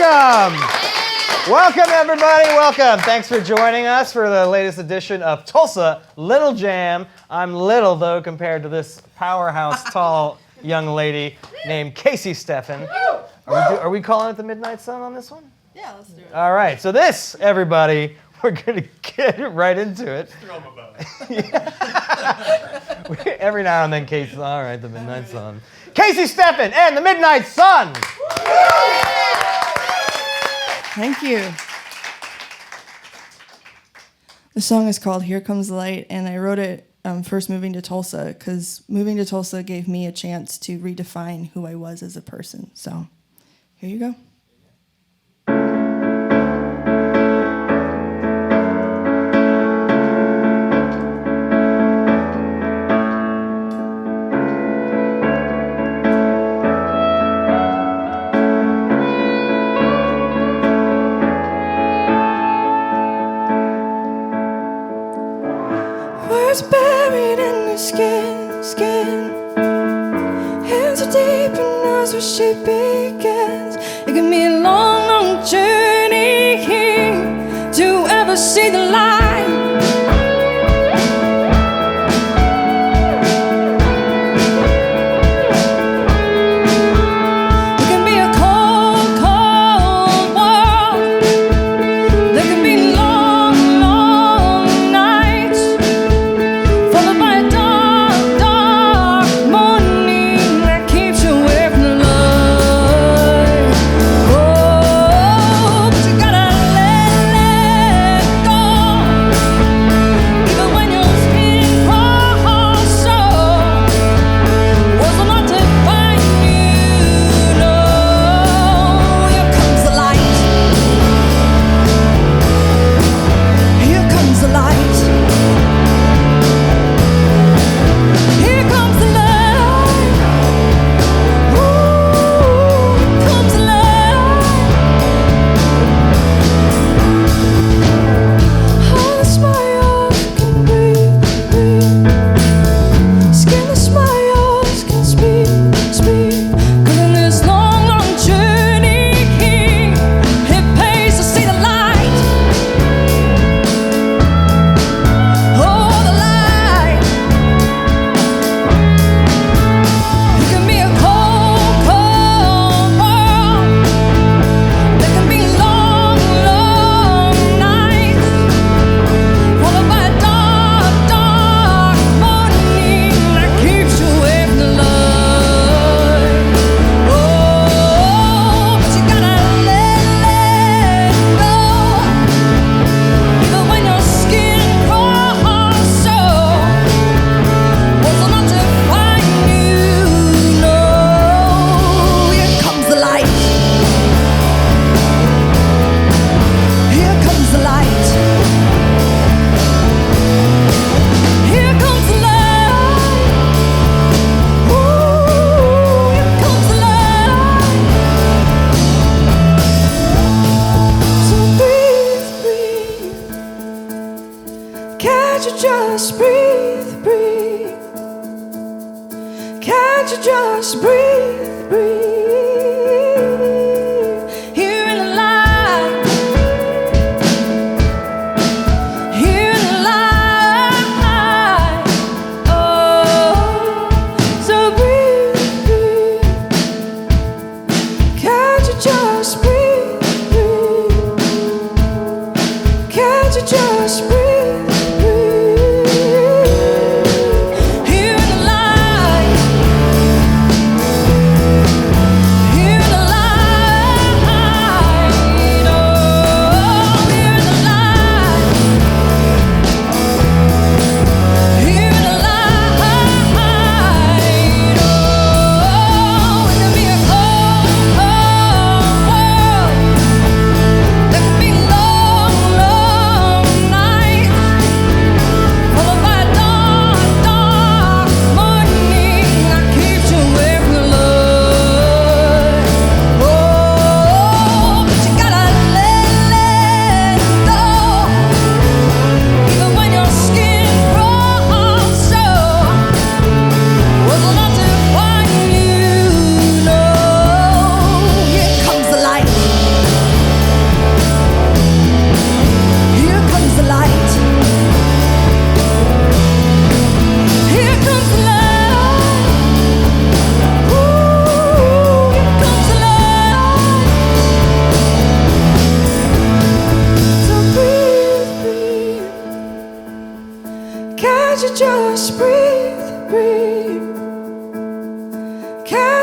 Welcome! Welcome, everybody. Welcome. Thanks for joining us for the latest edition of Tulsa Little Jam. I'm little, though, compared to this powerhouse, tall young lady named Casii Stephan. Are we calling it the Midnight Sun on this one? Yeah, let's do it. All right. So this, everybody, we're going to get right into it. Throw him a bone. Every now and then, Casey. All right, the Midnight Sun. Casii Stephan and the Midnight Sun. Thank you. The song is called Here Comes the Light, and I wrote it first moving to Tulsa, because moving to Tulsa gave me a chance to redefine who I was as a person. So here you go. Buried in the skin. Hands are deep and knows where she begins. It can be a long, long journey to ever see the light.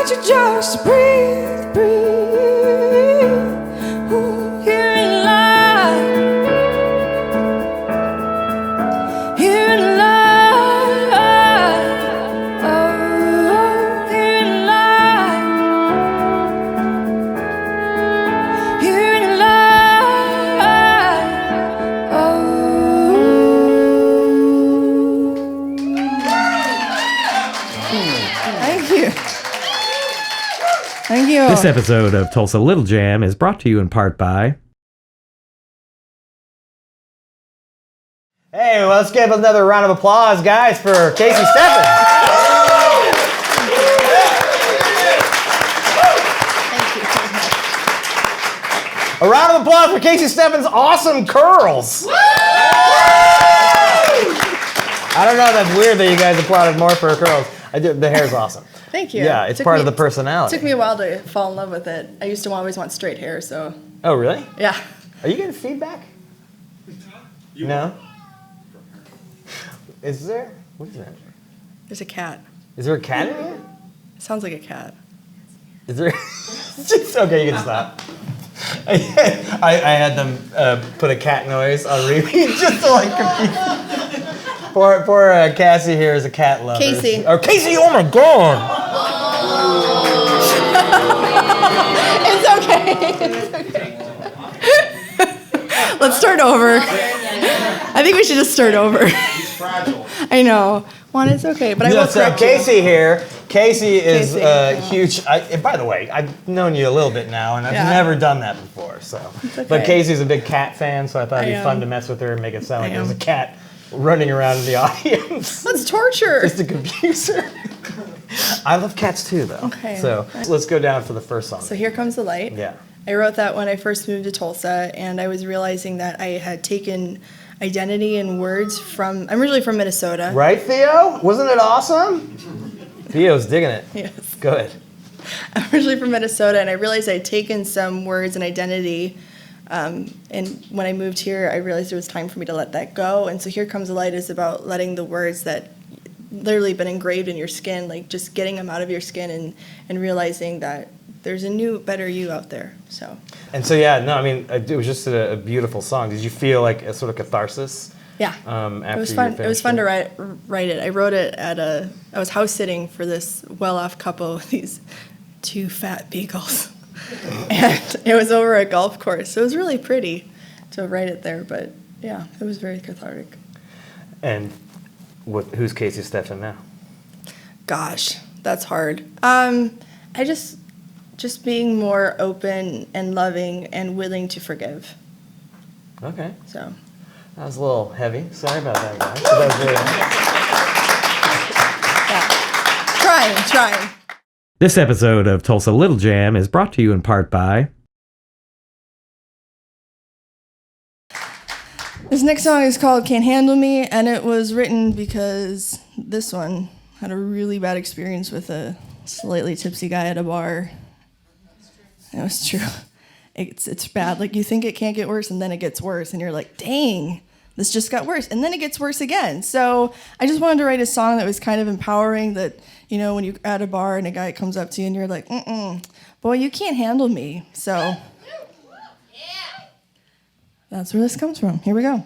want you just to breathe, breathe. Ooh, here in life, here in life, oh, here in life, here in life, oh. Thank you. Thank you. This episode of Tulsa Little Jam is brought to you in part by... Hey, well, let's give another round of applause, guys, for Casii Stephan. A round of applause for Casii Stephan's awesome curls. I don't know, that's weird that you guys applauded more for her curls. The hair's awesome. Thank you. Yeah, it's part of the personality. It took me a while to fall in love with it. I used to always want straight hair, so. Oh, really? Yeah. Are you getting feedback? No? Is there? What is that? There's a cat. Is there a cat in here? It sounds like a cat. Is there? Okay, you can stop. I had them put a cat noise on repeat just to like confuse. Poor Cassie here is a cat lover. Casey. Oh, Casey! Oh my God! It's okay. It's okay. Let's start over. I think we should just start over. He's fragile. I know. Juan, it's okay, but I will So correct you. Casey here. Casey is Casey. huge. And by the way, I've known you a little bit now, and I've Yeah. never done that before. So, okay. but Casey's a big cat fan, so I thought it'd be I fun am. to mess with her and make it sound like I there was a am. cat running around in the audience. That's torture. Just to confuse her. I love cats too, though. Okay. So let's go down for the first song. So Here Comes the Light. Yeah. I wrote that when I first moved to Tulsa, and I was realizing that I had taken identity and words from. I'm originally from Minnesota. Right, Theo? Wasn't it awesome? Theo's digging it. Yes. Good. I'm originally from Minnesota, and I realized I'd taken some words and identity. And when I moved here, I realized it was time for me to let that go. And so Here Comes the Light is about letting the words that literally been engraved in your skin, like just getting them out of your skin and realizing that there's a new, better you out there. So. And so, yeah, no, I mean, it was just a beautiful song. Did you feel like a sort of catharsis? Yeah, After it was you fun. It was finished fun it? to write it. I wrote it I was house sitting for this well-off couple with these two fat beagles, and it was over a golf course. So it was really pretty to write it there, but yeah, it was very cathartic. And who's Casii Stephan now? Gosh, that's hard. I just being more open and loving and willing to forgive. Okay. So. That was a little heavy. Sorry about that, guys. But that was really nice. Yeah. Trying. This episode of Tulsa Little Jam is brought to you in part by... This next song is called Can't Handle Me, and it was written because this one had a really bad experience with a slightly tipsy guy at a bar. It was true. It's bad. Like, you think it can't get worse, and then it gets worse, and you're like, dang, this just got worse, and then it gets worse again. So I just wanted to write a song that was kind of empowering, that, you know, when you're at a bar and a guy comes up to you and you're like, boy, you can't handle me. So that's where this comes from. Here we go.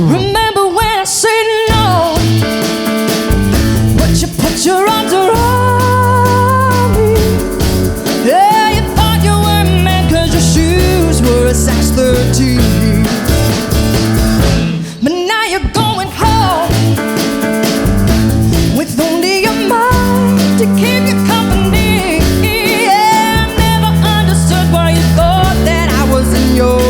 Remember when I said no, but you put your arms around me. Yeah, you thought you were a man 'cause your shoes were a size 13. But now you're going home with only your mind to keep you company. Yeah, I never understood why you thought that I was in your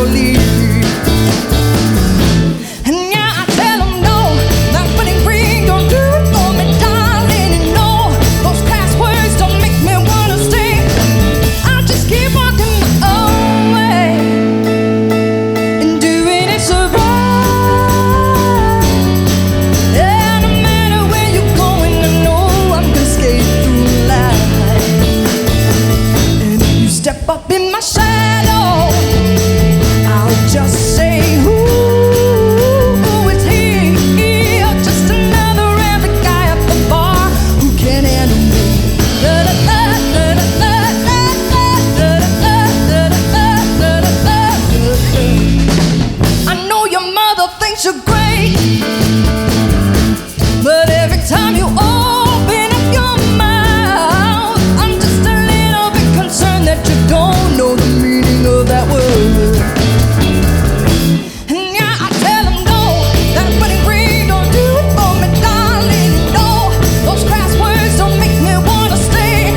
it's so great. But every time you open up your mouth, I'm just a little bit concerned that you don't know the meaning of that word. And yeah, I tell them no, that wedding ring don't do it for me, darling. No, those crass words don't make me wanna stay.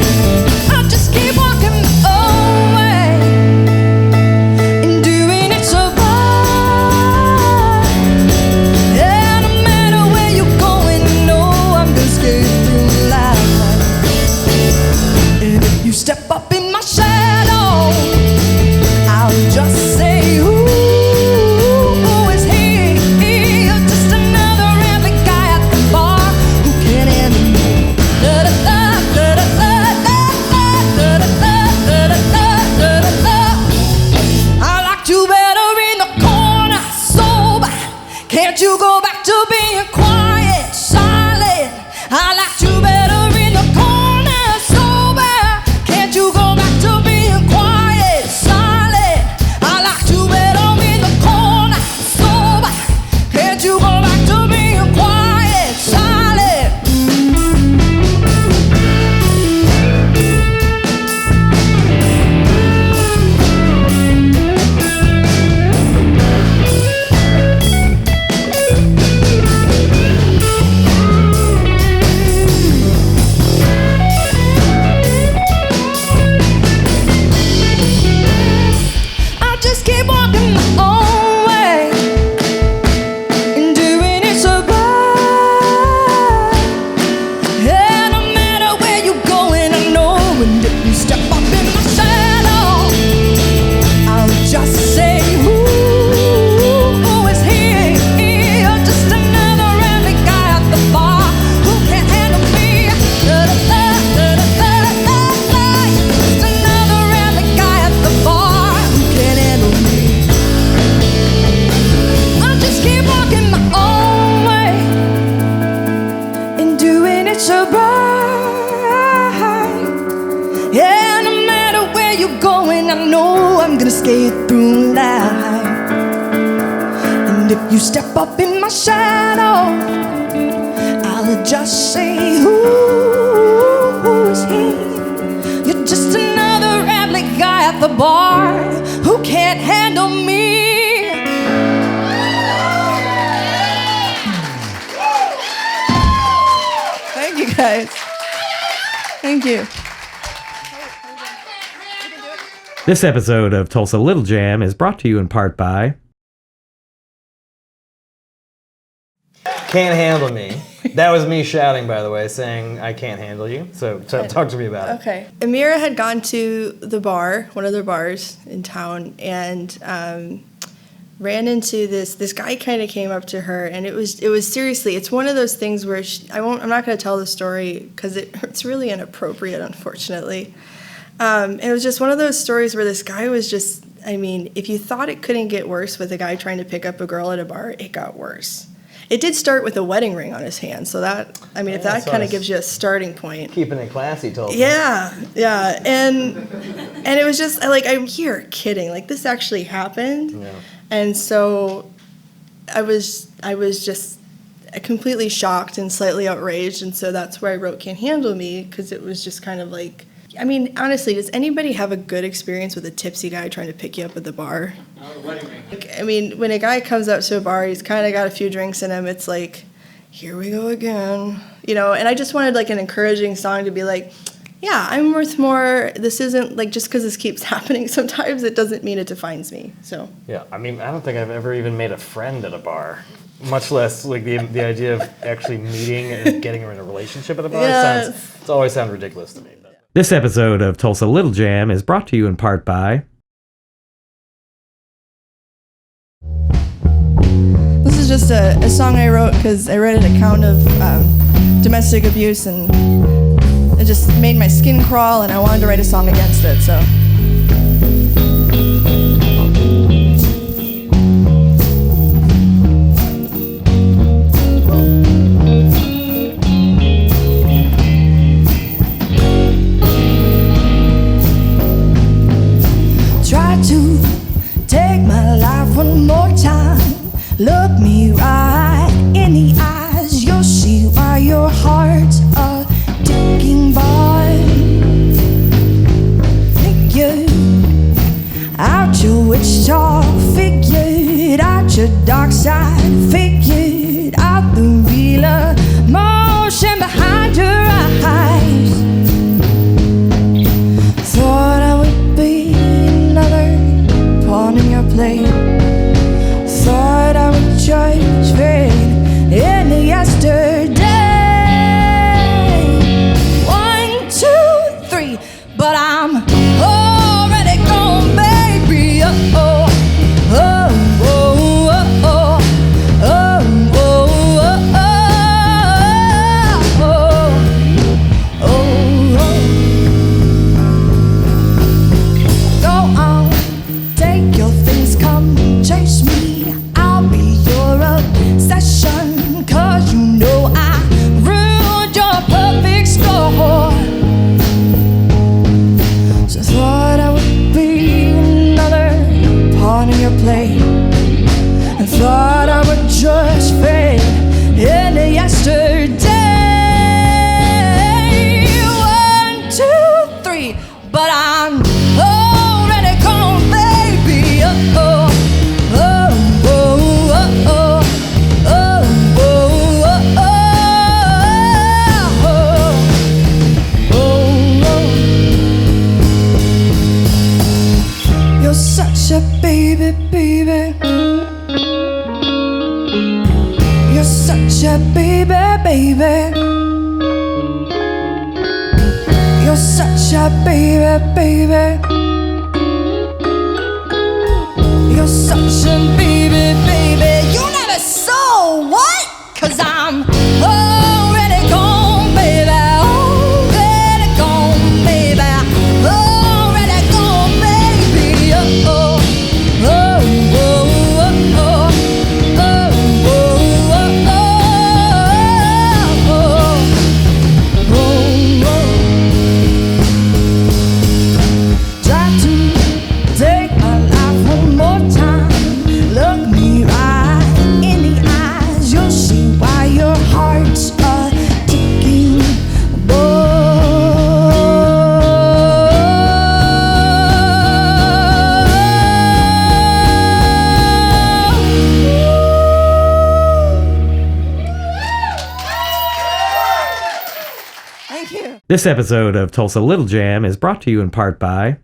I just keep walking my own way and doing it so right. Yeah, no matter where you're going, no, I'm gonna skate through life. And if you step up in my shadow, I'll just say, who is he? You're just another rambling guy at the bar who can't handle me. I like you better in the corner, sober. Can't you go back to being quiet, silent? I like you better in the corner, sober. Can't you go back to being quiet, silent? I like you better in the corner, sober. Can't you go back to being quiet, silent? I just keep walking my own way and doing it so right. Yeah, no matter where you're going, I know. And if you step up in my shadow, I'll just say, who is he? You're just another rambling guy at the bar who can't handle me. Just another rambling guy at the bar who can't handle me. I just keep walking my own way and doing it so right. Yeah, no matter where you're going, I know I'm gonna skate through life. And if you step up in my shadow, I'll just say, who is he? You're just another rambling guy at the bar who can't handle me. Thank you guys. Thank you. This episode of Tulsa Little Jam is brought to you in part by Can't Handle Me. That was me shouting, by the way, saying I can't handle you. So talk to me about it. Okay. Amira had gone to the bar, one of their bars in town, and ran into this guy. Kind of came up to her, and it was seriously, it's one of those things where I'm not going to tell the story because it's really inappropriate, unfortunately. It was just one of those stories where this guy was just, I mean, if you thought it couldn't get worse with a guy trying to pick up a girl at a bar, it got worse. It did start with a wedding ring on his hand, so that, I mean, if that kind of gives you a starting point. Keeping it classy, Tulsa. Yeah, and it was just, like, I'm here kidding, like, this actually happened. Yeah. And so I was just completely shocked and slightly outraged, and so that's where I wrote Can't Handle Me, because it was just kind of like, I mean, honestly, does anybody have a good experience with a tipsy guy trying to pick you up at the bar? Like, I mean, when a guy comes up to a bar, he's kind of got a few drinks in him, it's like, here we go again, you know, and I just wanted, like, an encouraging song to be like, yeah, I'm worth more. This isn't, like, just because this keeps happening sometimes, it doesn't mean it defines me, so. Yeah, I mean, I don't think I've ever even made a friend at a bar, much less, like, the idea of actually meeting and getting in a relationship at a bar. Yes. It's always sounded ridiculous to me. This episode of Tulsa Little Jam is brought to you in part by This is just a song I wrote because I read an account of domestic abuse, and it just made my skin crawl, and I wanted to write a song against it, so. Try to take my life one more time. Look me right in the eyes, you'll see why your heart's a ticking bomb. Figured out your witch talk, figured out your dark side, figured out the real emotion behind your eyes. Thought I would be another pawn in your plate. Thought I would just fade into yesterday. 1, 2, 3, but I'm already gone, baby. Oh, oh, oh, oh, oh, oh, oh, oh, oh, oh. Go on, take your things, come chase me. I'll be your obsession, 'cause you know I ruined your perfect score. So I thought I would be another pawn in your play. I thought I would just fade into yesterday. 1, 2, 3, but I'm already gone, baby. Oh, oh, oh, oh, oh, oh, oh, oh, oh, oh, oh. You're such a baby, baby. You're such a baby, baby. You're such a baby, baby. You're such a baby, baby. You never saw what? 'Cause I'm already gone, baby. Already gone, baby. Already gone, baby. Oh, oh, oh, oh, oh, oh, oh, oh, oh, oh, oh. Try to take my life one more time. Look me right in the eyes. You'll see why your heart's a ticking bomb. Thank you. This episode of Tulsa Little Jam is brought to you in part by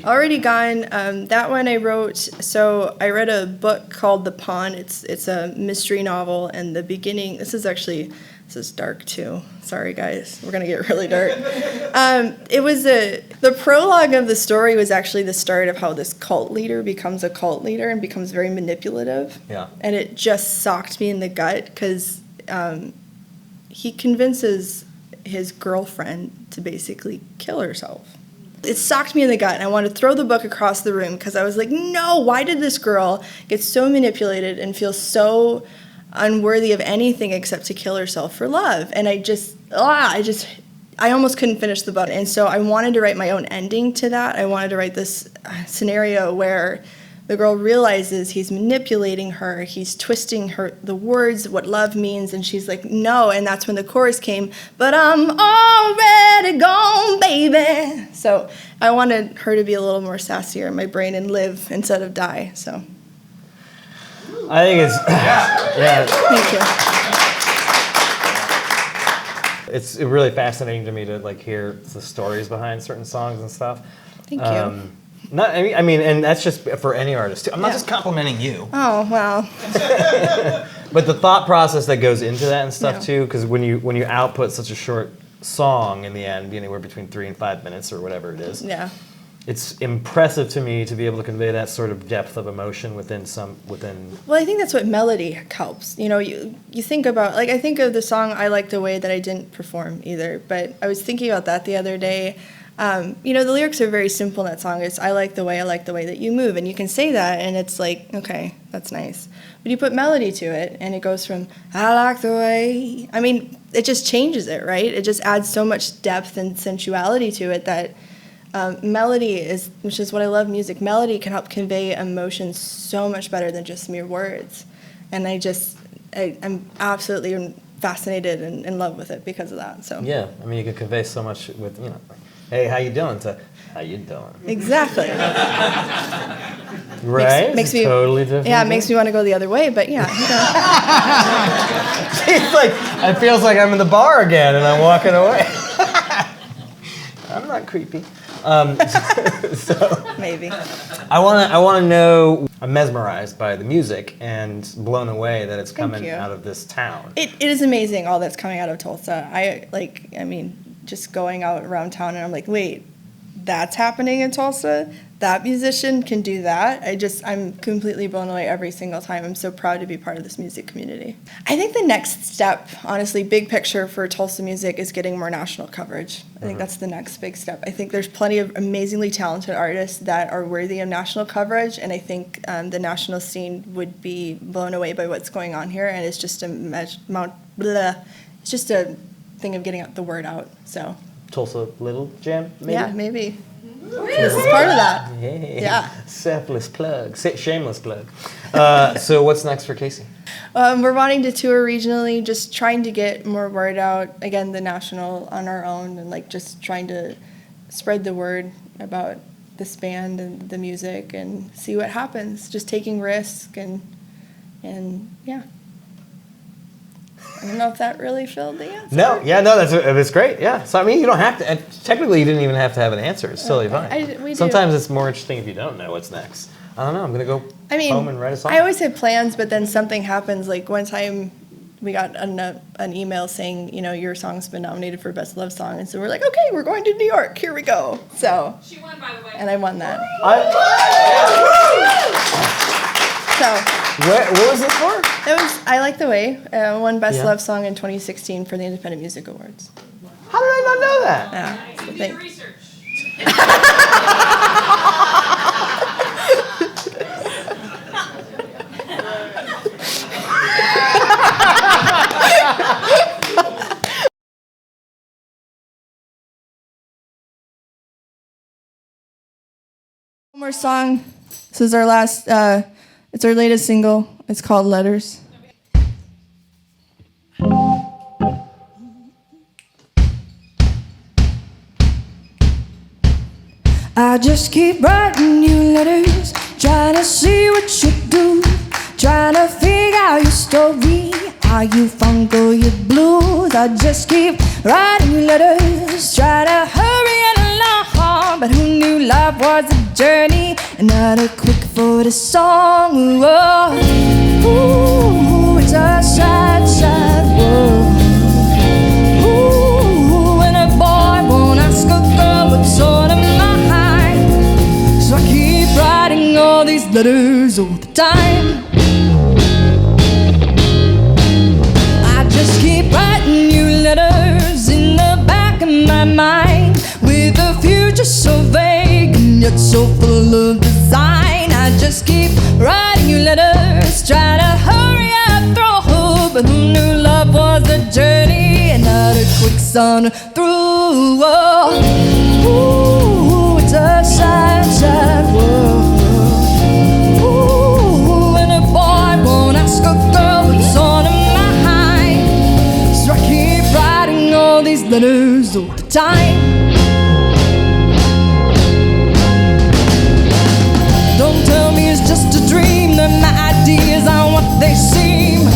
Already Gone. That one I wrote. So I read a book called The Pawn. It's a mystery novel, and the beginning. This is dark too. Sorry guys, we're gonna get really dark. The prologue of the story was actually the start of how this cult leader becomes a cult leader and becomes very manipulative. Yeah. And it just socked me in the gut because he convinces his girlfriend to basically kill herself. It socked me in the gut, and I wanted to throw the book across the room because I was like, no, why did this girl get so manipulated and feel so unworthy of anything except to kill herself for love? And I almost couldn't finish the book. And so I wanted to write my own ending to that. I wanted to write this scenario where the girl realizes he's manipulating her, he's twisting the words, what love means, and she's like, no, and that's when the chorus came, but I'm already gone, baby. So I wanted her to be a little more sassier in my brain and live instead of die, so. I think it's, yeah. Thank you. It's really fascinating to me to like hear the stories behind certain songs and stuff. Thank you. I mean, and that's just for any artist too. I'm not just complimenting you. Oh, wow. But the thought process that goes into that and stuff too, because when you output such a short song in the end, anywhere between 3 and 5 minutes or whatever it is. Yeah. It's impressive to me to be able to convey that sort of depth of emotion within. Well, I think that's what melody helps. You know, you think about, like, I think of the song I Like the Way that I didn't perform either, but I was thinking about that the other day. You know, the lyrics are very simple in that song. It's, I like the way that you move. And you can say that, and it's like, okay, that's nice. But you put melody to it, and it goes from, I like the way. I mean, it just changes it, right? It just adds so much depth and sensuality to it that Melody is, which is what I love music, melody can help convey emotions so much better than just mere words. And I'm absolutely fascinated and in love with it because of that. So Yeah, I mean, you could convey so much with, like, hey, how you doing? To, how you doing? Exactly. Right? Makes me totally different. Yeah, it makes me want to go the other way, but yeah. It's like, it feels like I'm in the bar again and I'm walking away. I'm not creepy. So Maybe. I want to know. I'm mesmerized by the music and blown away that it's coming you. out of this town. It is amazing all that's coming out of Tulsa. Just going out around town and I'm like, wait, that's happening in Tulsa? That musician can do that? I'm completely blown away every single time. I'm so proud to be part of this music community. I think the next step, honestly, big picture for Tulsa music is getting more national coverage. I think that's the next big step. I think there's plenty of amazingly talented artists that are worthy of national coverage, and I think the national scene would be blown away by what's going on here, and it's just it's just a thing of getting the word out. So Tulsa Little Jam, maybe? yeah, maybe. This is part of that. Hey. Yeah. Selfless plug. Shameless plug. So what's next for Casii? We're wanting to tour regionally, just trying to get more word out. Again, the national on our own, and just trying to spread the word about this band and the music and see what happens. Just taking risks and yeah. I don't know if that really filled the answer. No, that's great. Yeah. So I mean, you don't have to. And technically, you didn't even have to have an answer. It's totally fine. We do. Sometimes it's more interesting if you don't know what's next. I don't know. I'm gonna go home and write a song. I always had plans, but then something happens. Like one time, we got an email saying, your song's been nominated for Best Love Song, and so we're like, okay, we're going to New York. Here we go. So. She won, by the way. And I won that. So. What was it for? It was I Like the Way. Won Best Yeah. Love Song in 2016 for the Independent Music Awards. How did I not know that? Yeah. You So do thank- the research. One more song. This is our last. It's our latest single. It's called Letters. I just keep writing you letters, trying to see what you do, trying to figure out your story, how you funk or your blues. I just keep writing you letters, trying to hurry it along, but who knew love was a journey and not a quick photo song. Ooh, it's a sad, sad world. Ooh, and a boy won't ask a girl what's on her mind. So I keep writing all these letters all the time. I just keep writing you letters in the back of my mind, with a future so vague and yet so full of design. I just keep writing you letters, try to hurry up through, but who knew love was a journey and not a quick sun through. Ooh, it's a sad, sad world. Ooh, and a boy won't ask a girl what's on her mind. So I keep writing all these letters all the time. Don't tell me it's just a dream, that my ideas aren't what they seem.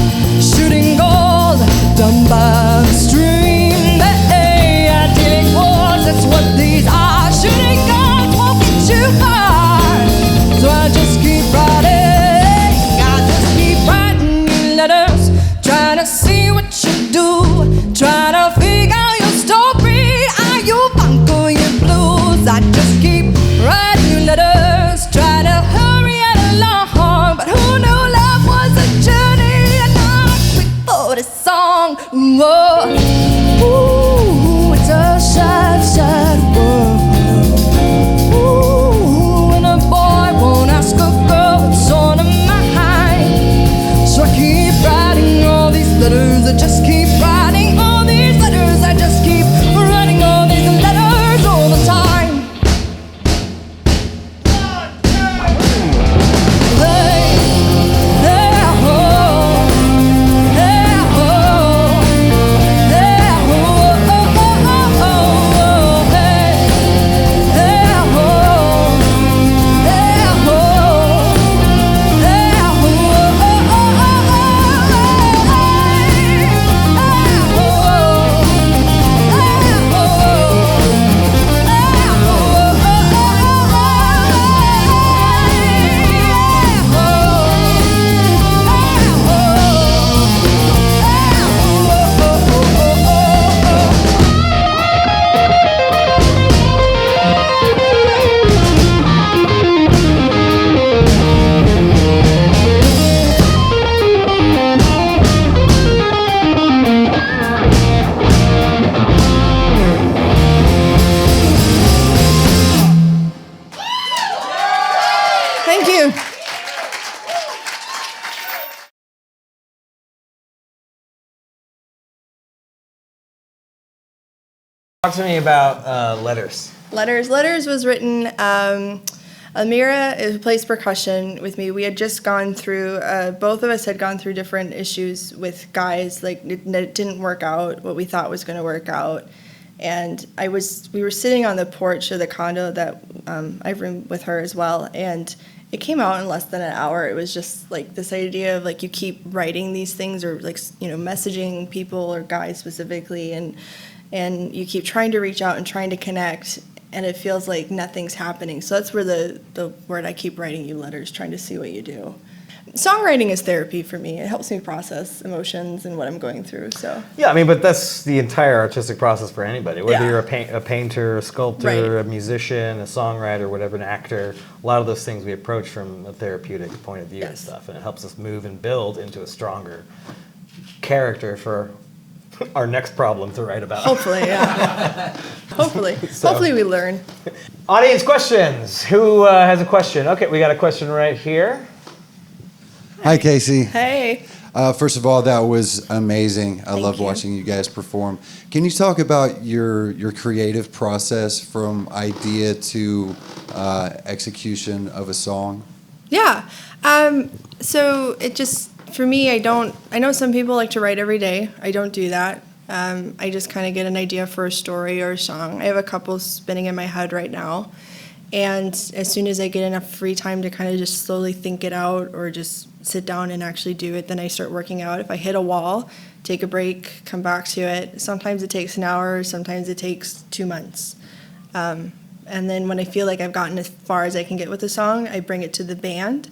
Shooting gold down by the stream. Hey, idyllic wars, that's what these are. Shooting gold won't get you far. So I just keep writing, I just keep writing you letters, trying to see what you do, trying to figure out your story. Are you funk or you blues? I just keep writing you letters, try to hurry it along, but who knew love was a journey and not a quick photo song. Ooh, it's a sad, sad world. Ooh, and a boy won't ask a girl what's on her mind. So I keep writing all these letters, I just keep writing all these letters, I just keep writing all these letters all the time. Talk to me about Letters. Letters was written. Amira, who plays percussion with me, we had just gone through, both of us had gone through different issues with guys, like it didn't work out what we thought was going to work out. And we were sitting on the porch of the condo that I've roomed with her as well, and it came out in less than an hour. It was just like this idea of like you keep writing these things or like, messaging people or guys specifically, and you keep trying to reach out and trying to connect, and it feels like nothing's happening. So that's where the word I keep writing you letters, trying to see what you do. Songwriting is therapy for me. It helps me process emotions and what I'm going through. So Yeah, I mean, but that's the entire artistic process for anybody. Whether Yeah. you're a painter, a sculptor, Right. a musician, a songwriter, whatever, an actor, a lot of those things we approach from a therapeutic point of view and Yes. stuff, and it helps us move and build into a stronger character for our next problem to write about. hopefully, yeah. Hopefully we learn. Audience questions. Who has a question? Okay, we got a question right here. Hi, Casey. Hey. First of all, that was amazing. I Thank loved you. watching you guys perform. Can you talk about your creative process from idea to execution of a song? Yeah. So it just, for me, I know some people like to write every day. I don't do that. I just kind of get an idea for a story or a song. I have a couple spinning in my head right now. And as soon as I get enough free time to kind of just slowly think it out or just sit down and actually do it, then I start working out. If I hit a wall, take a break, come back to it. Sometimes it takes an hour, sometimes it takes 2 months. And then when I feel like I've gotten as far as I can get with the song, I bring it to the band,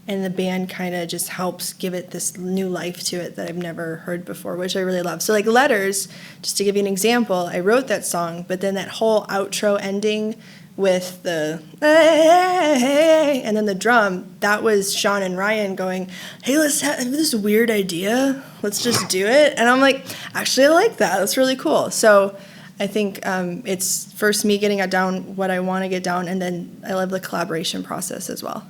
and the band kind of just helps give it this new life to it that I've never heard before, which I really love. So like Letters, just to give you an example, I wrote that song, but then that whole outro ending with the hey, and then the drum, that was Sean and Ryan going, hey, let's have this weird idea, let's just do it. And I'm like, actually I like that, that's really cool. So I think it's first me getting it down what I want to get down, and then I love the collaboration process as well.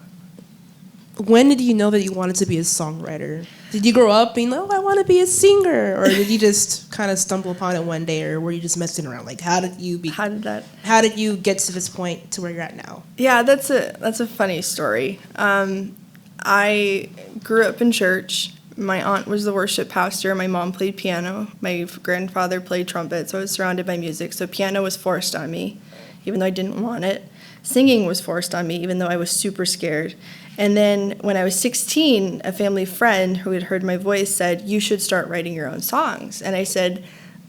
When did you know that you wanted to be a songwriter? Did you grow up being, I want to be a singer? Or did you just kind of stumble upon it one day? Or were you just messing around? Like, how did you get to this point to where you're at now? Yeah, that's a funny story. I grew up in church. My aunt was the worship pastor. My mom played piano. My grandfather played trumpet, so I was surrounded by music. So piano was forced on me, even though I didn't want it. Singing was forced on me, even though I was super scared. And then when I was 16, a family friend who had heard my voice said, you should start writing your own songs. And I said,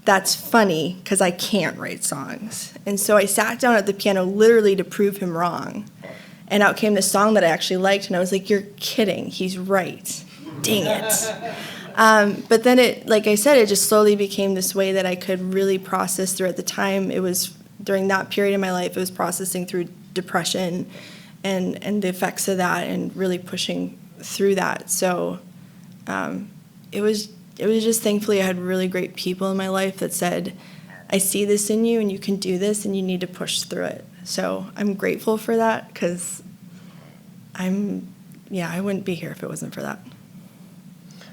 that's funny, because I can't write songs. And so I sat down at the piano literally to prove him wrong. And out came this song that I actually liked, and I was like, you're kidding, he's right. Dang it. But then it, like I said, it just slowly became this way that I could really process through. At the time, it was, during that period in my life, it was processing through depression and the effects of that, and really pushing through that. So it was just, thankfully I had really great people in my life that said, I see this in you and you can do this and you need to push through it. So I'm grateful for that, because I wouldn't be here if it wasn't for that.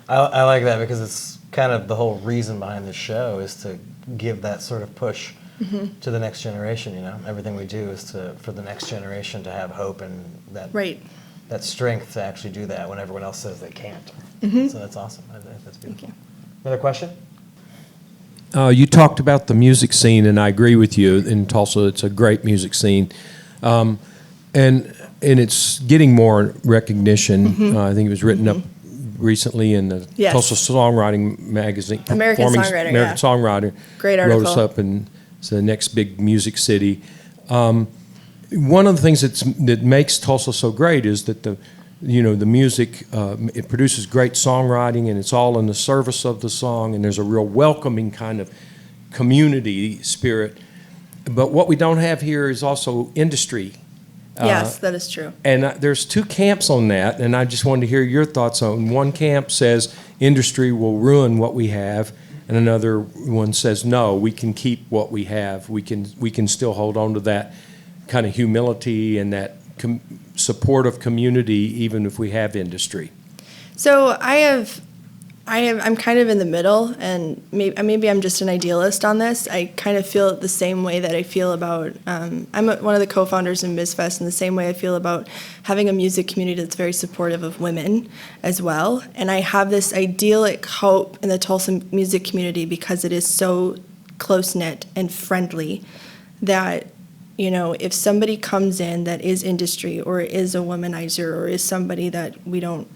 I like that, because it's kind of the whole reason behind the show is to give that sort of push to the next generation. Everything we do is for the next generation to have hope and that strength to actually do that when everyone else says they can't. So that's awesome. That's beautiful. Thank you. Another question? You talked about the music scene, and I agree with you. In Tulsa, it's a great music scene, and it's getting more recognition. I think it was written up recently in the Tulsa Songwriting magazine. American Songwriter. Great article. Wrote us up, and it's the next big music city. One of the things that makes Tulsa so great is that the music, it produces great songwriting, and it's all in the service of the song, and there's a real welcoming kind of community spirit. But what we don't have here is also industry. Yes, that is true. And there's two camps on that, and I just wanted to hear your thoughts on. One camp says industry will ruin what we have, and another one says no, we can keep what we have. We can still hold on to that kind of humility and that supportive community, even if we have industry. So I I'm kind of in the middle, and maybe I'm just an idealist on this. I kind of feel the same way that I feel about, I'm one of the co-founders in MizFest, in the same way I feel about having a music community that's very supportive of women as well. And I have this idyllic hope in the Tulsa music community because it is so close-knit and friendly that, you know, if somebody comes in that is industry or is a womanizer or is somebody that we don't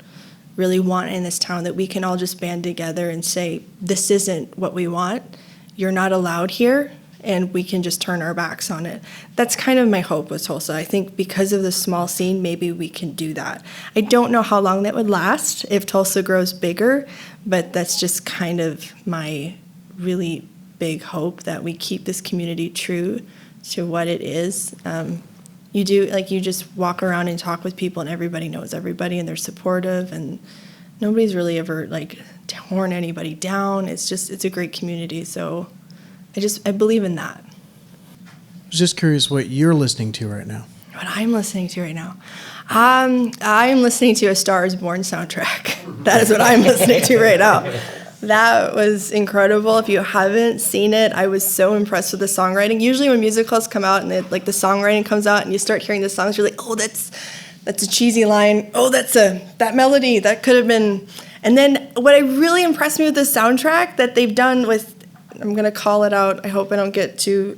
really want in this town, that we can all just band together and say, this isn't what we want, you're not allowed here, and we can just turn our backs on it. That's kind of my hope with Tulsa. I think because of the small scene, maybe we can do that. I don't know how long that would last if Tulsa grows bigger, but that's just kind of my really big hope, that we keep this community true to what it is. You just walk around and talk with people and everybody knows everybody and they're supportive and nobody's really ever like torn anybody down. It's a great community. So I believe in that. I was just curious what you're listening to right now. What I'm listening to right now. I'm listening to A Star Is Born soundtrack. That is what I'm listening to right now. That was incredible. If you haven't seen it, I was so impressed with the songwriting. Usually when musicals come out and the songwriting comes out and you start hearing the songs, you're like, oh, that's a cheesy line. Oh, that melody, that could have been. And then what really impressed me with the soundtrack that they've done with, I'm going to call it out. I hope I don't get too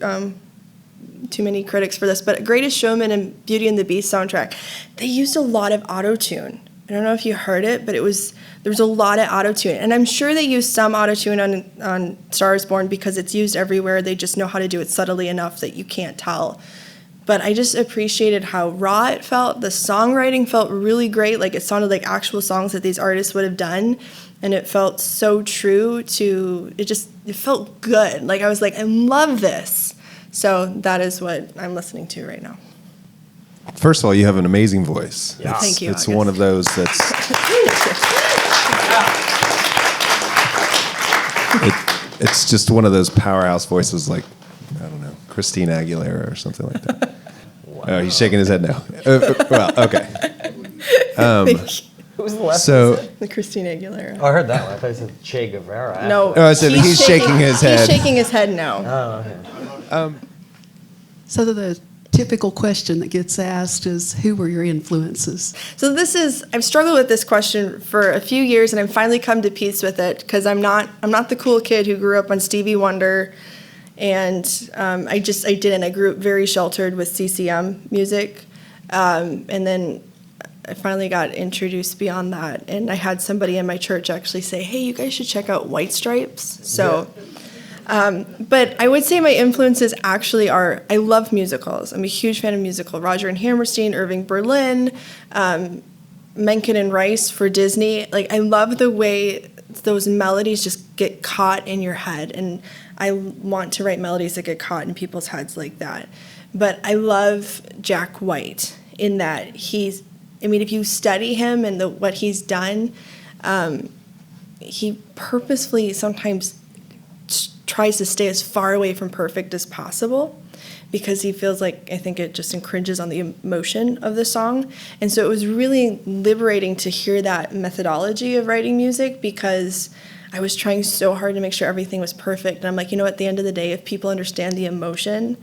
many critics for this, but Greatest Showman and Beauty and the Beast soundtrack, they used a lot of auto-tune. I don't know if you heard it, but there was a lot of auto-tune. And I'm sure they used some auto-tune on Star Is Born because it's used everywhere. They just know how to do it subtly enough that you can't tell. But I just appreciated how raw it felt. The songwriting felt really great. Like it sounded like actual songs that these artists would have done. And it felt so true to, it felt good. Like I was like, I love this. So that is what I'm listening to right now. First of all, you have an amazing voice. Yeah. Thank you. It's one of those that's. It's just one of those powerhouse voices, like I don't know, Christina Aguilera or something like that. Wow. Oh, he's shaking his head no. Well, okay. Who's the last? So the Christina Aguilera. Oh, I heard that one. I thought you said Che Guevara. No, I said he's shaking his head. He's shaking his head no. Oh, okay. So the typical question that gets asked is, who were your influences? So I've struggled with this question for a few years, and I've finally come to peace with it because I'm not the cool kid who grew up on Stevie Wonder, and I didn't. I grew up very sheltered with CCM music, and then I finally got introduced beyond that, and I had somebody in my church actually say, "Hey, you guys should check out White Stripes." So. Yeah. But I would say my influences actually are, I love musicals. I'm a huge fan of musical. Roger and Hammerstein, Irving Berlin, Menken and Rice for Disney. Like, I love the way those melodies just get caught in your head. And I want to write melodies that get caught in people's heads like that. But I love Jack White in that if you study him and what he's done, he purposefully sometimes tries to stay as far away from perfect as possible because he feels like, I think it just infringes on the emotion of the song. And so it was really liberating to hear that methodology of writing music because I was trying so hard to make sure everything was perfect. And I'm like, at the end of the day, if people understand the emotion,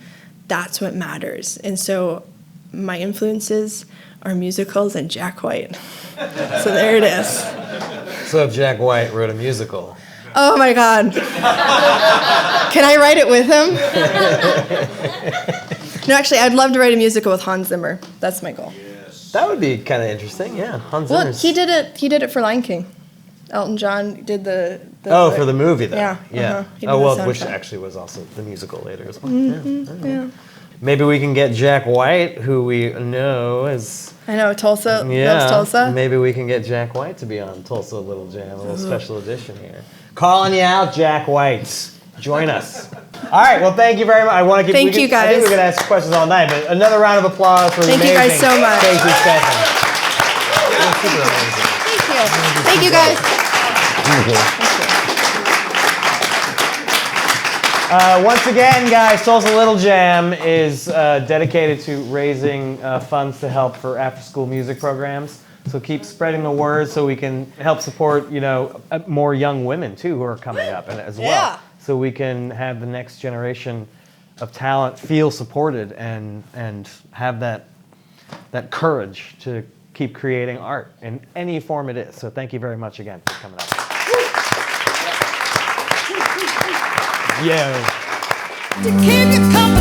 that's what matters. And so my influences are musicals and Jack White. So there it is. So if Jack White wrote a musical. Oh my God. Can I write it with him? No, actually, I'd love to write a musical with Hans Zimmer. That's my goal. That would be kind of interesting, yeah. Hans Well, Zimmer's. he did it for Lion King. Elton John did the for the movie, though. Yeah. Yeah. He did Oh, the well, which soundtrack. actually was also the musical later as well. Yeah. Maybe we can get Jack White, who we know is... I know, Tulsa Yeah. loves Tulsa. Maybe we can get Jack White to be on Tulsa Little Jam, a little special edition here. Calling you out, Jack White. Join us. All right, well, thank you very much. I want to keep. Thank you, guys. I think we could ask questions all night, but another round of applause for the Thank you guys amazing so much. Casii Stephan. You're super amazing. Thank you, guys. Once again, guys, Tulsa Little Jam is dedicated to raising funds to help for after-school music programs. So keep spreading the word so we can help support, more young women too who are coming up as well. Yeah. So we can have the next generation of talent feel supported and have that courage to keep creating art in any form it is. So thank you very much again for coming up. Yeah. To keep you company.